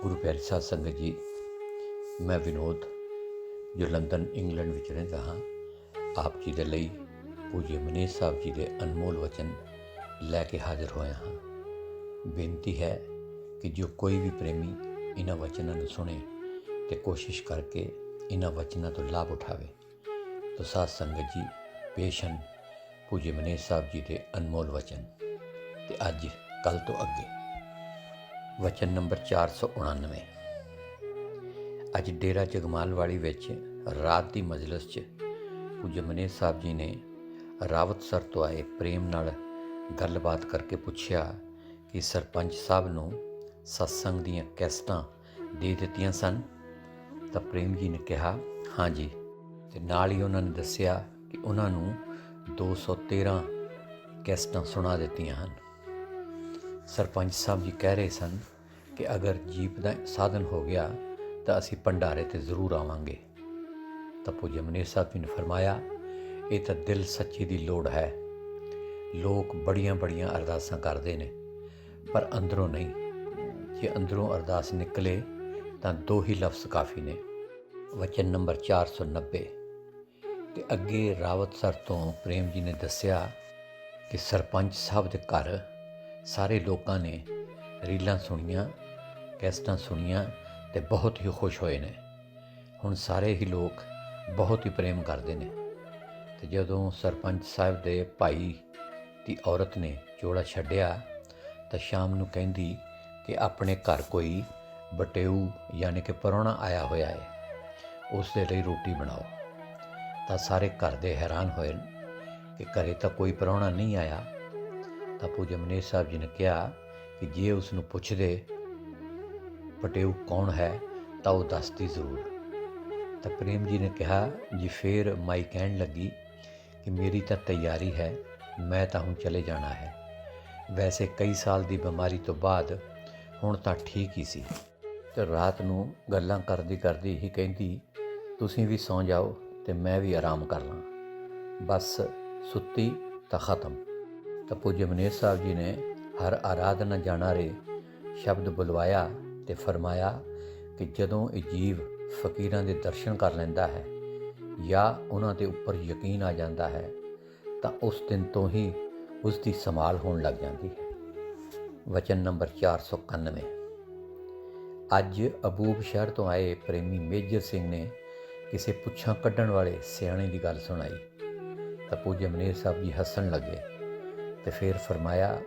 ਗੁਰੂ ਪਿਆਰੀ ਸਾਧ ਸੰਗਤ ਜੀ, ਮੈਂ ਵਿਨੋਦ ਜੋ ਲੰਡਨ ਇੰਗਲੈਂਡ ਵਿੱਚ ਰਹਿੰਦਾ ਹਾਂ, ਆਪ ਜੀ ਦੇ ਲਈ ਪੂਜਯ ਮਨੀਸ਼ ਸਾਹਿਬ ਜੀ ਦੇ ਅਨਮੋਲ ਵਚਨ ਲੈ ਕੇ ਹਾਜ਼ਰ ਹੋਇਆ ਹਾਂ। ਬੇਨਤੀ ਹੈ ਕਿ ਜੋ ਕੋਈ ਵੀ ਪ੍ਰੇਮੀ ਇਹਨਾਂ ਵਚਨਾਂ ਨੂੰ ਸੁਣੇ ਅਤੇ ਕੋਸ਼ਿਸ਼ ਕਰਕੇ ਇਹਨਾਂ ਵਚਨਾਂ ਤੋਂ ਲਾਭ ਉਠਾਵੇ। ਤਾਂ ਸਾਧ ਸੰਗਤ ਜੀ, ਪੇਸ਼ ਹਨ ਪੂਜਯ ਮਨੀਸ਼ ਸਾਹਿਬ ਜੀ ਦੇ ਅਨਮੋਲ ਵਚਨ। ਅਤੇ ਅੱਜ ਕੱਲ੍ਹ ਤੋਂ ਅੱਗੇ ਵਚਨ ਨੰਬਰ 499। ਅੱਜ ਡੇਰਾ ਜਗਮਾਲਵਾੜੀ ਵਿੱਚ ਰਾਤ ਦੀ ਮਜਲਿਸ 'ਚ ਪੂਜਯ ਮਨੀਸ਼ ਸਾਹਿਬ ਜੀ ਨੇ ਰਾਵਤਸਰ ਤੋਂ ਆਏ ਪ੍ਰੇਮ ਨਾਲ ਗੱਲਬਾਤ ਕਰਕੇ ਪੁੱਛਿਆ ਕਿ ਸਰਪੰਚ ਸਾਹਿਬ ਨੂੰ ਸਤਸੰਗ ਦੀਆਂ ਕੈਸਟਾਂ ਦੇ ਦਿੱਤੀਆਂ ਸਨ। ਤਾਂ ਪ੍ਰੇਮ ਜੀ ਨੇ ਕਿਹਾ ਹਾਂਜੀ, ਅਤੇ ਨਾਲ ਹੀ ਉਹਨਾਂ ਨੇ ਦੱਸਿਆ ਕਿ ਉਹਨਾਂ ਨੂੰ 213 ਕੈਸਟਾਂ ਸੁਣਾ ਦਿੱਤੀਆਂ ਹਨ। ਸਰਪੰਚ ਸਾਹਿਬ ਜੀ ਕਹਿ ਰਹੇ ਸਨ ਕਿ ਅਗਰ ਜੀਪ ਦਾ ਸਾਧਨ ਹੋ ਗਿਆ ਤਾਂ ਅਸੀਂ ਭੰਡਾਰੇ 'ਤੇ ਜ਼ਰੂਰ ਆਵਾਂਗੇ। ਤਾਂ ਪੂਜਯ ਮਨੀਸ਼ ਸਾਹਿਬ ਜੀ ਨੇ ਫਰਮਾਇਆ, ਇਹ ਤਾਂ ਦਿਲ ਸੱਚੀ ਦੀ ਲੋੜ ਹੈ। ਲੋਕ ਬੜੀਆਂ ਅਰਦਾਸਾਂ ਕਰਦੇ ਨੇ, ਪਰ ਅੰਦਰੋਂ ਨਹੀਂ। ਜੇ ਅੰਦਰੋਂ ਅਰਦਾਸ ਨਿਕਲੇ ਤਾਂ ਦੋ ਹੀ ਲਫ਼ਜ਼ ਕਾਫੀ ਨੇ। ਵਚਨ ਨੰਬਰ 490। ਅਤੇ ਅੱਗੇ ਰਾਵਤਸਰ ਤੋਂ ਪ੍ਰੇਮ ਜੀ ਨੇ ਦੱਸਿਆ ਕਿ ਸਰਪੰਚ ਸਾਹਿਬ ਦੇ ਘਰ ਸਾਰੇ ਲੋਕਾਂ ਨੇ ਰੀਲਾਂ ਸੁਣੀਆਂ, ਕੈਸਟਾਂ ਸੁਣੀਆਂ ਅਤੇ ਬਹੁਤ ਹੀ ਖੁਸ਼ ਹੋਏ ਨੇ। ਹੁਣ ਸਾਰੇ ਹੀ ਲੋਕ ਬਹੁਤ ਹੀ ਪ੍ਰੇਮ ਕਰਦੇ ਨੇ। ਅਤੇ ਜਦੋਂ ਸਰਪੰਚ ਸਾਹਿਬ ਦੇ ਭਾਈ ਦੀ ਔਰਤ ਨੇ ਜੋੜਾ ਛੱਡਿਆ ਤਾਂ ਸ਼ਾਮ ਨੂੰ ਕਹਿੰਦੀ ਕਿ ਆਪਣੇ ਘਰ ਕੋਈ ਬਟੇਊ ਯਾਨੀ ਕਿ ਪ੍ਰਾਹੁਣਾ ਆਇਆ ਹੋਇਆ ਹੈ, ਉਸ ਦੇ ਲਈ ਰੋਟੀ ਬਣਾਓ। ਤਾਂ ਸਾਰੇ ਘਰ ਦੇ ਹੈਰਾਨ ਹੋਏ ਕਿ ਘਰੇ ਤਾਂ ਕੋਈ ਪ੍ਰਾਹੁਣਾ ਨਹੀਂ ਆਇਆ। ਤਾਂ ਪੂਜਯ ਮਨੀਸ਼ ਸਾਹਿਬ ਜੀ ਨੇ ਕਿਹਾ ਕਿ ਜੇ ਉਸ ਨੂੰ ਪੁੱਛਦੇ ਬਟੇਊ ਕੌਣ ਹੈ ਤਾਂ ਉਹ ਦੱਸਦੀ ਜ਼ਰੂਰ। ਤਾਂ ਪ੍ਰੇਮ ਜੀ ਨੇ ਕਿਹਾ ਜੀ, ਫਿਰ ਮਾਈ ਕਹਿਣ ਲੱਗੀ ਕਿ ਮੇਰੀ ਤਾਂ ਤਿਆਰੀ ਹੈ, ਮੈਂ ਤਾਂ ਹੁਣ ਚਲੇ ਜਾਣਾ ਹੈ। ਵੈਸੇ ਕਈ ਸਾਲ ਦੀ ਬਿਮਾਰੀ ਤੋਂ ਬਾਅਦ ਹੁਣ ਤਾਂ ਠੀਕ ਹੀ ਸੀ। ਅਤੇ ਰਾਤ ਨੂੰ ਗੱਲਾਂ ਕਰਦੀ ਹੀ ਕਹਿੰਦੀ, ਤੁਸੀਂ ਵੀ ਸੌਂ ਜਾਓ ਅਤੇ ਮੈਂ ਵੀ ਆਰਾਮ ਕਰ ਲਾਂ, ਬਸ ਸੁੱਤੀ ਤਾਂ ਖਤਮ। ਤਾਂ ਪੂਜਯ ਮਨੀਸ਼ ਸਾਹਿਬ ਜੀ ਨੇ ਹਰ ਆਰਾਧਨਾ ਜਾਣਾ ਰੇ ਸ਼ਬਦ ਬੁਲਵਾਇਆ ਅਤੇ ਫਰਮਾਇਆ ਕਿ ਜਦੋਂ ਇਹ ਜੀਵ ਫਕੀਰਾਂ ਦੇ ਦਰਸ਼ਨ ਕਰ ਲੈਂਦਾ ਹੈ ਜਾਂ ਉਹਨਾਂ ਦੇ ਉੱਪਰ ਯਕੀਨ ਆ ਜਾਂਦਾ ਹੈ ਤਾਂ ਉਸ ਦਿਨ ਤੋਂ ਹੀ ਉਸ ਦੀ ਸੰਭਾਲ ਹੋਣ ਲੱਗ ਜਾਂਦੀ ਹੈ। ਵਚਨ ਨੰਬਰ 491। ਅੱਜ ਅਬੂਬ ਸ਼ਹਿਰ ਤੋਂ ਆਏ ਪ੍ਰੇਮੀ ਮੇਜਰ ਸਿੰਘ ਨੇ ਕਿਸੇ ਪੁੱਛਾਂ ਕੱਢਣ ਵਾਲੇ ਸਿਆਣੇ ਦੀ ਗੱਲ ਸੁਣਾਈ। ਤਾਂ ਪੂਜਯ ਮਨੀਸ਼ ਸਾਹਿਬ ਜੀ ਹੱਸਣ ਲੱਗੇ ਅਤੇ ਫਿਰ ਫਰਮਾਇਆ,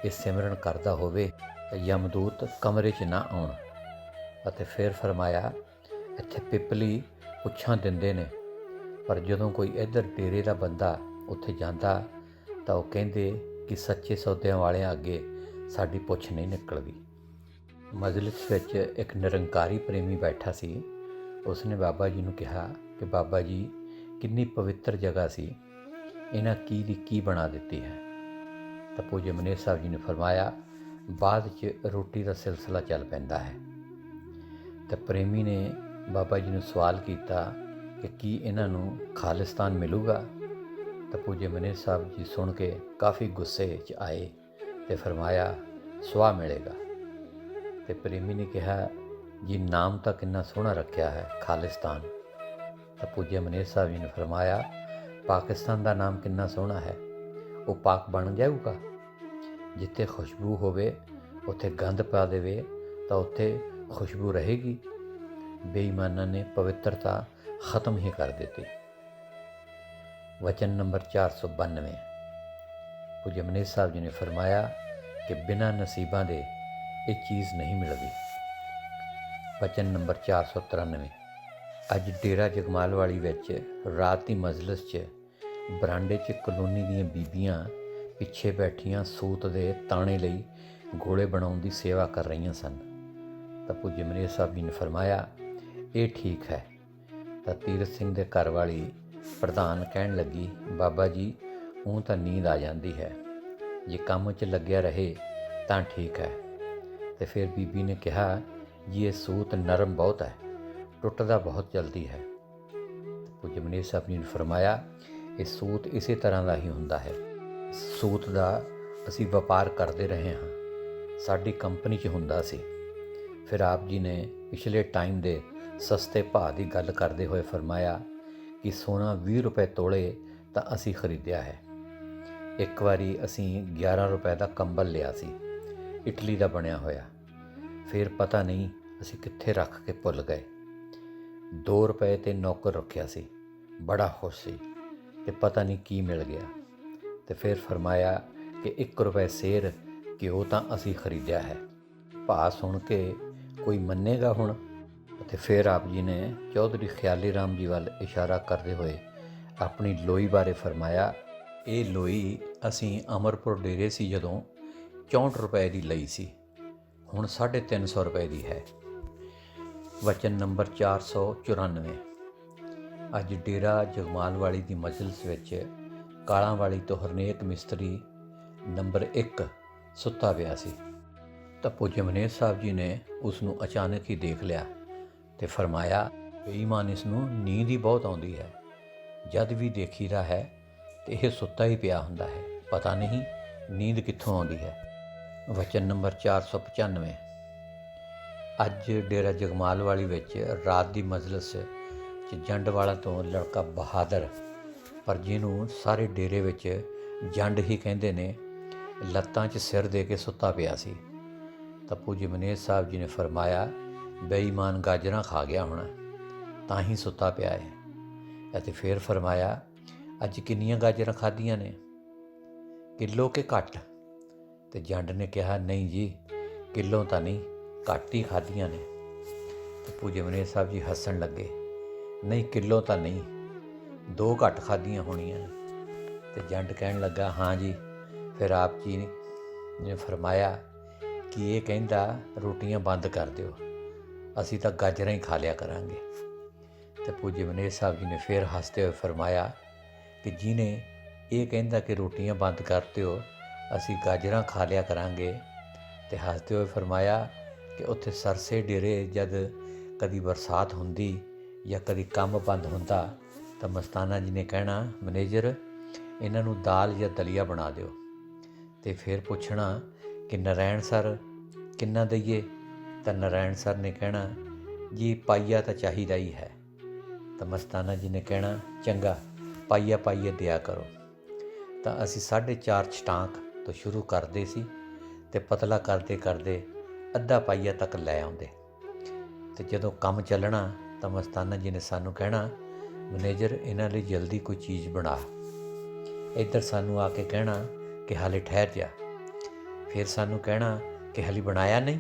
ਇਹ ਸਿਮਰਨ ਕਰਦਾ ਹੋਵੇ ਤਾਂ ਯਮਦੂਤ ਕਮਰੇ 'ਚ ਨਾ ਆਉਣ। ਅਤੇ ਫਿਰ ਫਰਮਾਇਆ, ਇੱਥੇ ਪਿੱਪਲੀ ਪੁੱਛਾਂ ਦਿੰਦੇ ਨੇ, ਪਰ ਜਦੋਂ ਕੋਈ ਇੱਧਰ ਡੇਰੇ ਦਾ ਬੰਦਾ ਉੱਥੇ ਜਾਂਦਾ ਤਾਂ ਉਹ ਕਹਿੰਦੇ ਕਿ ਸੱਚੇ ਸੌਦਿਆਂ ਵਾਲਿਆਂ ਅੱਗੇ ਸਾਡੀ ਪੁੱਛ ਨਹੀਂ ਨਿਕਲਦੀ। ਮਜਲਿਸ ਵਿੱਚ ਇੱਕ ਨਿਰੰਕਾਰੀ ਪ੍ਰੇਮੀ ਬੈਠਾ ਸੀ। ਉਸਨੇ ਬਾਬਾ ਜੀ ਨੂੰ ਕਿਹਾ ਕਿ ਬਾਬਾ ਜੀ, ਕਿੰਨੀ ਪਵਿੱਤਰ ਜਗ੍ਹਾ ਸੀ, ਇਹਨਾਂ ਕੀ ਦੀ ਕੀ ਬਣਾ ਦਿੱਤੀ ਹੈ। ਤਾਂ ਪੂਜਯ ਮਨੀਸ਼ ਸਾਹਿਬ ਜੀ ਨੇ ਫਰਮਾਇਆ, ਬਾਅਦ 'ਚ ਰੋਟੀ ਦਾ ਸਿਲਸਿਲਾ ਚੱਲ ਪੈਂਦਾ ਹੈ। ਤਾਂ ਪ੍ਰੇਮੀ ਨੇ ਬਾਬਾ ਜੀ ਨੂੰ ਸਵਾਲ ਕੀਤਾ ਕਿ ਕੀ ਇਹਨਾਂ ਨੂੰ ਖਾਲਿਸਤਾਨ ਮਿਲੂਗਾ। ਤਾਂ ਪੂਜਯ ਮਨੀਸ਼ ਸਾਹਿਬ ਜੀ ਸੁਣ ਕੇ ਕਾਫੀ ਗੁੱਸੇ 'ਚ ਆਏ ਅਤੇ ਫਰਮਾਇਆ, ਸੁਆਹ ਮਿਲੇਗਾ। ਅਤੇ ਪ੍ਰੇਮੀ ਨੇ ਕਿਹਾ, ਜੀ ਨਾਮ ਤਾਂ ਕਿੰਨਾ ਸੋਹਣਾ ਰੱਖਿਆ ਹੈ, ਖਾਲਿਸਤਾਨ। ਤਾਂ ਪੂਜਯ ਮਨੀਸ਼ ਸਾਹਿਬ ਜੀ ਨੇ ਫਰਮਾਇਆ, ਪਾਕਿਸਤਾਨ ਦਾ ਨਾਮ ਕਿੰਨਾ ਸੋਹਣਾ ਹੈ, ਉਹ ਪਾਕ ਬਣ ਜਾਊਗਾ। ਜਿੱਥੇ ਖੁਸ਼ਬੂ ਹੋਵੇ ਉੱਥੇ ਗੰਧ ਪਾ ਦੇਵੇ ਤਾਂ ਉੱਥੇ ਖੁਸ਼ਬੂ ਰਹੇਗੀ। ਬੇਈਮਾਨਾਂ ਨੇ ਪਵਿੱਤਰਤਾ ਖਤਮ ਹੀ ਕਰ ਦਿੱਤੀ। ਵਚਨ ਨੰਬਰ 492। ਪੂਜਯ ਮਨੀਸ਼ ਸਾਹਿਬ ਜੀ ਨੇ ਫਰਮਾਇਆ ਕਿ ਬਿਨਾਂ ਨਸੀਬਾਂ ਦੇ ਇਹ ਚੀਜ਼ ਨਹੀਂ ਮਿਲਦੀ। ਵਚਨ ਨੰਬਰ 493। ਅੱਜ ਡੇਰਾ ਜਗਮਾਲਵਾੜੀ ਵਿੱਚ ਰਾਤ ਦੀ ਮਜਲਿਸ 'ਚ ਬਰਾਂਡੇ 'ਚ ਕਲੋਨੀ ਦੀਆਂ ਬੀਬੀਆਂ ਪਿੱਛੇ ਬੈਠੀਆਂ ਸੂਤ ਦੇ ਤਾਣੇ ਲਈ ਗੋਲੇ ਬਣਾਉਣ ਦੀ ਸੇਵਾ ਕਰ ਰਹੀਆਂ ਸਨ। ਤਾਂ ਪੂਜਯ ਮਨੀਸ਼ ਸਾਹਿਬ ਜੀ ਨੇ ਫਰਮਾਇਆ, ਇਹ ਠੀਕ ਹੈ। ਤਾਂ ਤੀਰਥ ਸਿੰਘ ਦੇ ਘਰ ਵਾਲੀ ਪ੍ਰਧਾਨ ਕਹਿਣ ਲੱਗੀ, ਬਾਬਾ ਜੀ, ਊਂ ਤਾਂ ਨੀਂਦ ਆ ਜਾਂਦੀ ਹੈ, ਜੇ ਕੰਮ 'ਚ ਲੱਗਿਆ ਰਹੇ ਤਾਂ ਠੀਕ ਹੈ। ਅਤੇ ਫਿਰ ਬੀਬੀ ਨੇ ਕਿਹਾ, ਜੀ ਇਹ ਸੂਤ ਨਰਮ ਬਹੁਤ ਹੈ, ਟੁੱਟਦਾ ਬਹੁਤ ਜਲਦੀ ਹੈ। ਪੂਜਯ ਮਨੀਸ਼ ਸਾਹਿਬ ਜੀ ਨੇ ਫਰਮਾਇਆ, ਇਹ ਸੂਤ ਇਸੇ ਤਰ੍ਹਾਂ ਦਾ ਹੀ ਹੁੰਦਾ ਹੈ। ਸੂਤ ਦਾ ਅਸੀਂ ਵਪਾਰ ਕਰਦੇ ਰਹੇ ਹਾਂ, ਸਾਡੀ ਕੰਪਨੀ 'ਚ ਹੁੰਦਾ ਸੀ। ਫਿਰ ਆਪ ਜੀ ਨੇ ਪਿਛਲੇ ਟਾਈਮ ਦੇ ਸਸਤੇ ਭਾਅ ਦੀ ਗੱਲ ਕਰਦੇ ਹੋਏ ਫਰਮਾਇਆ ਕਿ ਸੋਨਾ 20 ਰੁਪਏ ਤੋਲੇ ਤਾਂ ਅਸੀਂ ਖਰੀਦਿਆ ਹੈ। ਇੱਕ ਵਾਰੀ ਅਸੀਂ 11 ਰੁਪਏ ਦਾ ਕੰਬਲ ਲਿਆ ਸੀ, ਇਟਲੀ ਦਾ ਬਣਿਆ ਹੋਇਆ। ਫਿਰ ਪਤਾ ਨਹੀਂ ਅਸੀਂ ਕਿੱਥੇ ਰੱਖ ਕੇ ਭੁੱਲ ਗਏ। 2 ਰੁਪਏ 'ਤੇ ਨੌਕਰ ਰੱਖਿਆ ਸੀ, ਬੜਾ ਖੁਸ਼ ਸੀ ਤੇ ਪਤਾ ਨਹੀਂ ਕੀ ਮਿਲ ਗਿਆ। ਤੇ ਫਿਰ ਫਰਮਾਇਆ ਕਿ 1 ਰੁਪਏ ਸੇਰ ਘਿਓ ਤਾਂ ਅਸੀਂ ਖਰੀਦਿਆ ਹੈ। ਭਾਅ ਸੁਣ ਕੇ ਕੋਈ ਮੰਨੇਗਾ ਹੁਣ? ਅਤੇ ਫਿਰ ਆਪ ਜੀ ਨੇ ਚੌਧਰੀ ਖਿਆਲੀ ਰਾਮ ਜੀ ਵੱਲ ਇਸ਼ਾਰਾ ਕਰਦੇ ਹੋਏ ਆਪਣੀ ਲੋਈ ਬਾਰੇ ਫਰਮਾਇਆ, ਇਹ ਲੋਈ ਅਸੀਂ ਅਮਰਪੁਰ ਡੇਰੇ ਸੀ ਜਦੋਂ 64 ਰੁਪਏ ਦੀ ਲਈ ਸੀ, ਹੁਣ 350 ਰੁਪਏ ਦੀ ਹੈ। ਵਚਨ ਨੰਬਰ 494। ਅੱਜ ਡੇਰਾ ਜਗਮਾਲ ਵਾਲੀ ਦੀ ਮਜਲਿਸ ਵਿੱਚ ਕਾਲਾਂ ਵਾਲੀ ਤੋਂ ਹਰਨੇਕ ਮਿਸਤਰੀ ਨੰਬਰ 1 ਸੁੱਤਾ ਪਿਆ ਸੀ ਤਾਂ ਪੂਜਯ ਮਨੇਰ ਸਾਹਿਬ ਜੀ ਨੇ ਉਸ ਨੂੰ ਅਚਾਨਕ ਹੀ ਦੇਖ ਲਿਆ ਤੇ ਫਰਮਾਇਆ, ਬੇਈਮਾਨ, ਇਸ ਨੂੰ ਨੀਂਦ ਹੀ ਬਹੁਤ ਆਉਂਦੀ ਹੈ। ਜਦ ਵੀ ਦੇਖੀਦਾ ਹੈ ਤੇ ਇਹ ਸੁੱਤਾ ਹੀ ਪਿਆ ਹੁੰਦਾ ਹੈ, ਪਤਾ ਨਹੀਂ ਨੀਂਦ ਕਿੱਥੋਂ ਆਉਂਦੀ ਹੈ। ਵਚਨ ਨੰਬਰ 495। ਅੱਜ ਡੇਰਾ ਜਗਮਾਲ ਵਾਲੀ ਵਿੱਚ ਰਾਤ ਦੀ ਮਜਲਿਸ 'ਚ ਜੰਡਵਾਲਾ ਤੋਂ ਲੜਕਾ ਬਹਾਦਰ, ਪਰ ਜਿਹਨੂੰ ਸਾਰੇ ਡੇਰੇ ਵਿੱਚ ਜੰਡ ਹੀ ਕਹਿੰਦੇ ਨੇ, ਲੱਤਾਂ 'ਚ ਸਿਰ ਦੇ ਕੇ ਸੁੱਤਾ ਪਿਆ ਸੀ ਤਾਂ ਪੂਜਯ ਮਨੇਰ ਸਾਹਿਬ ਜੀ ਨੇ ਫਰਮਾਇਆ, ਬੇਈਮਾਨ ਗਾਜਰਾਂ ਖਾ ਗਿਆ ਹੋਣਾ, ਤਾਂ ਹੀ ਸੁੱਤਾ ਪਿਆ ਹੈ। ਅਤੇ ਫਿਰ ਫਰਮਾਇਆ, ਅੱਜ ਕਿੰਨੀਆਂ ਗਾਜਰਾਂ ਖਾਧੀਆਂ ਨੇ, ਕਿਲੋ ਕਿ ਘੱਟ? ਤੇ ਜੰਡ ਨੇ ਕਿਹਾ, ਨਹੀਂ ਜੀ, ਕਿਲੋ ਤਾਂ ਨਹੀਂ, ਘੱਟ ਹੀ ਖਾਧੀਆਂ ਨੇ। ਤੇ ਪੂਜਯ ਮਨੇਰ ਸਾਹਿਬ ਜੀ ਹੱਸਣ ਲੱਗੇ, ਨਹੀਂ ਕਿਲੋ ਤਾਂ ਨਹੀਂ, 2 ਘੱਟ ਖਾਧੀਆਂ ਹੋਣੀਆਂ ਨੇ। ਤੇ ਜੰਡ ਕਹਿਣ ਲੱਗਾ, ਹਾਂ ਜੀ। ਫਿਰ ਆਪ ਜੀ ਨੇ ਫਰਮਾਇਆ ਕਿ ਇਹ ਕਹਿੰਦਾ ਰੋਟੀਆਂ ਬੰਦ ਕਰ ਦਿਓ, ਅਸੀਂ ਤਾਂ ਗਾਜਰਾਂ ਹੀ ਖਾ ਲਿਆ ਕਰਾਂਗੇ। ਤੇ ਪੂਜਯ ਮਨੇਰ ਸਾਹਿਬ ਜੀ ਨੇ ਫਿਰ ਹੱਸਦੇ ਹੋਏ ਫਰਮਾਇਆ ਕਿ ਜਿਹਨੇ ਇਹ ਕਹਿੰਦਾ ਕਿ ਰੋਟੀਆਂ ਬੰਦ ਕਰ ਦਿਓ, ਅਸੀਂ ਗਾਜਰਾਂ ਖਾ ਲਿਆ ਕਰਾਂਗੇ, ਤੇ ਹੱਸਦੇ ਹੋਏ ਫਰਮਾਇਆ ਕਿ ਉੱਥੇ ਸਰਸੇ ਡੇਰੇ ਜਦ ਕਦੀ ਬਰਸਾਤ ਹੁੰਦੀ ਜਾਂ ਕਦੀ ਕੰਮ ਬੰਦ ਹੁੰਦਾ ਤਾਂ ਮਸਤਾਨਾ ਜੀ ਨੇ ਕਹਿਣਾ, ਮੈਨੇਜਰ ਇਹਨਾਂ ਨੂੰ ਦਾਲ ਜਾਂ ਦਲੀਆ ਬਣਾ ਦਿਓ। ਤੇ ਫਿਰ ਪੁੱਛਣਾ ਕਿ ਨਾਰਾਇਣ ਸਰ ਕਿੰਨਾ ਦਈਏ? ਤਾਂ ਨਾਰਾਇਣ ਸਰ ਨੇ ਕਹਿਣਾ, ਜੀ ਪਾਈਆ ਤਾਂ ਚਾਹੀਦਾ ਹੀ ਹੈ। ਤਾਂ ਮਸਤਾਨਾ ਜੀ ਨੇ ਕਹਿਣਾ, ਚੰਗਾ, ਪਾਈਆ ਪਾਈਆ ਦਿਆ ਕਰੋ। ਤਾਂ ਅਸੀਂ 4.5 ਛਟਾਂਕ ਤੋਂ ਸ਼ੁਰੂ ਕਰਦੇ ਸੀ ਤੇ ਪਤਲਾ ਕਰਦੇ ਕਰਦੇ ਅੱਧਾ ਪਾਈਆ ਤੱਕ ਲੈ ਆਉਂਦੇ। ਤੇ ਜਦੋਂ ਕੰਮ ਚੱਲਣਾ ਤਾਂ ਮਸਤਾਨਾ ਜੀ ਨੇ ਸਾਨੂੰ ਕਹਿਣਾ, ਮੈਨੇਜਰ ਇਹਨਾਂ ਲਈ ਜਲਦੀ ਕੋਈ ਚੀਜ਼ ਬਣਾ। ਇੱਧਰ ਸਾਨੂੰ ਆ ਕੇ ਕਹਿਣਾ ਕਿ ਹਾਲੇ ਠਹਿਰ ਜਾ। ਫਿਰ ਸਾਨੂੰ ਕਹਿਣਾ ਕਿ ਹਾਲੇ ਬਣਾਇਆ ਨਹੀਂ।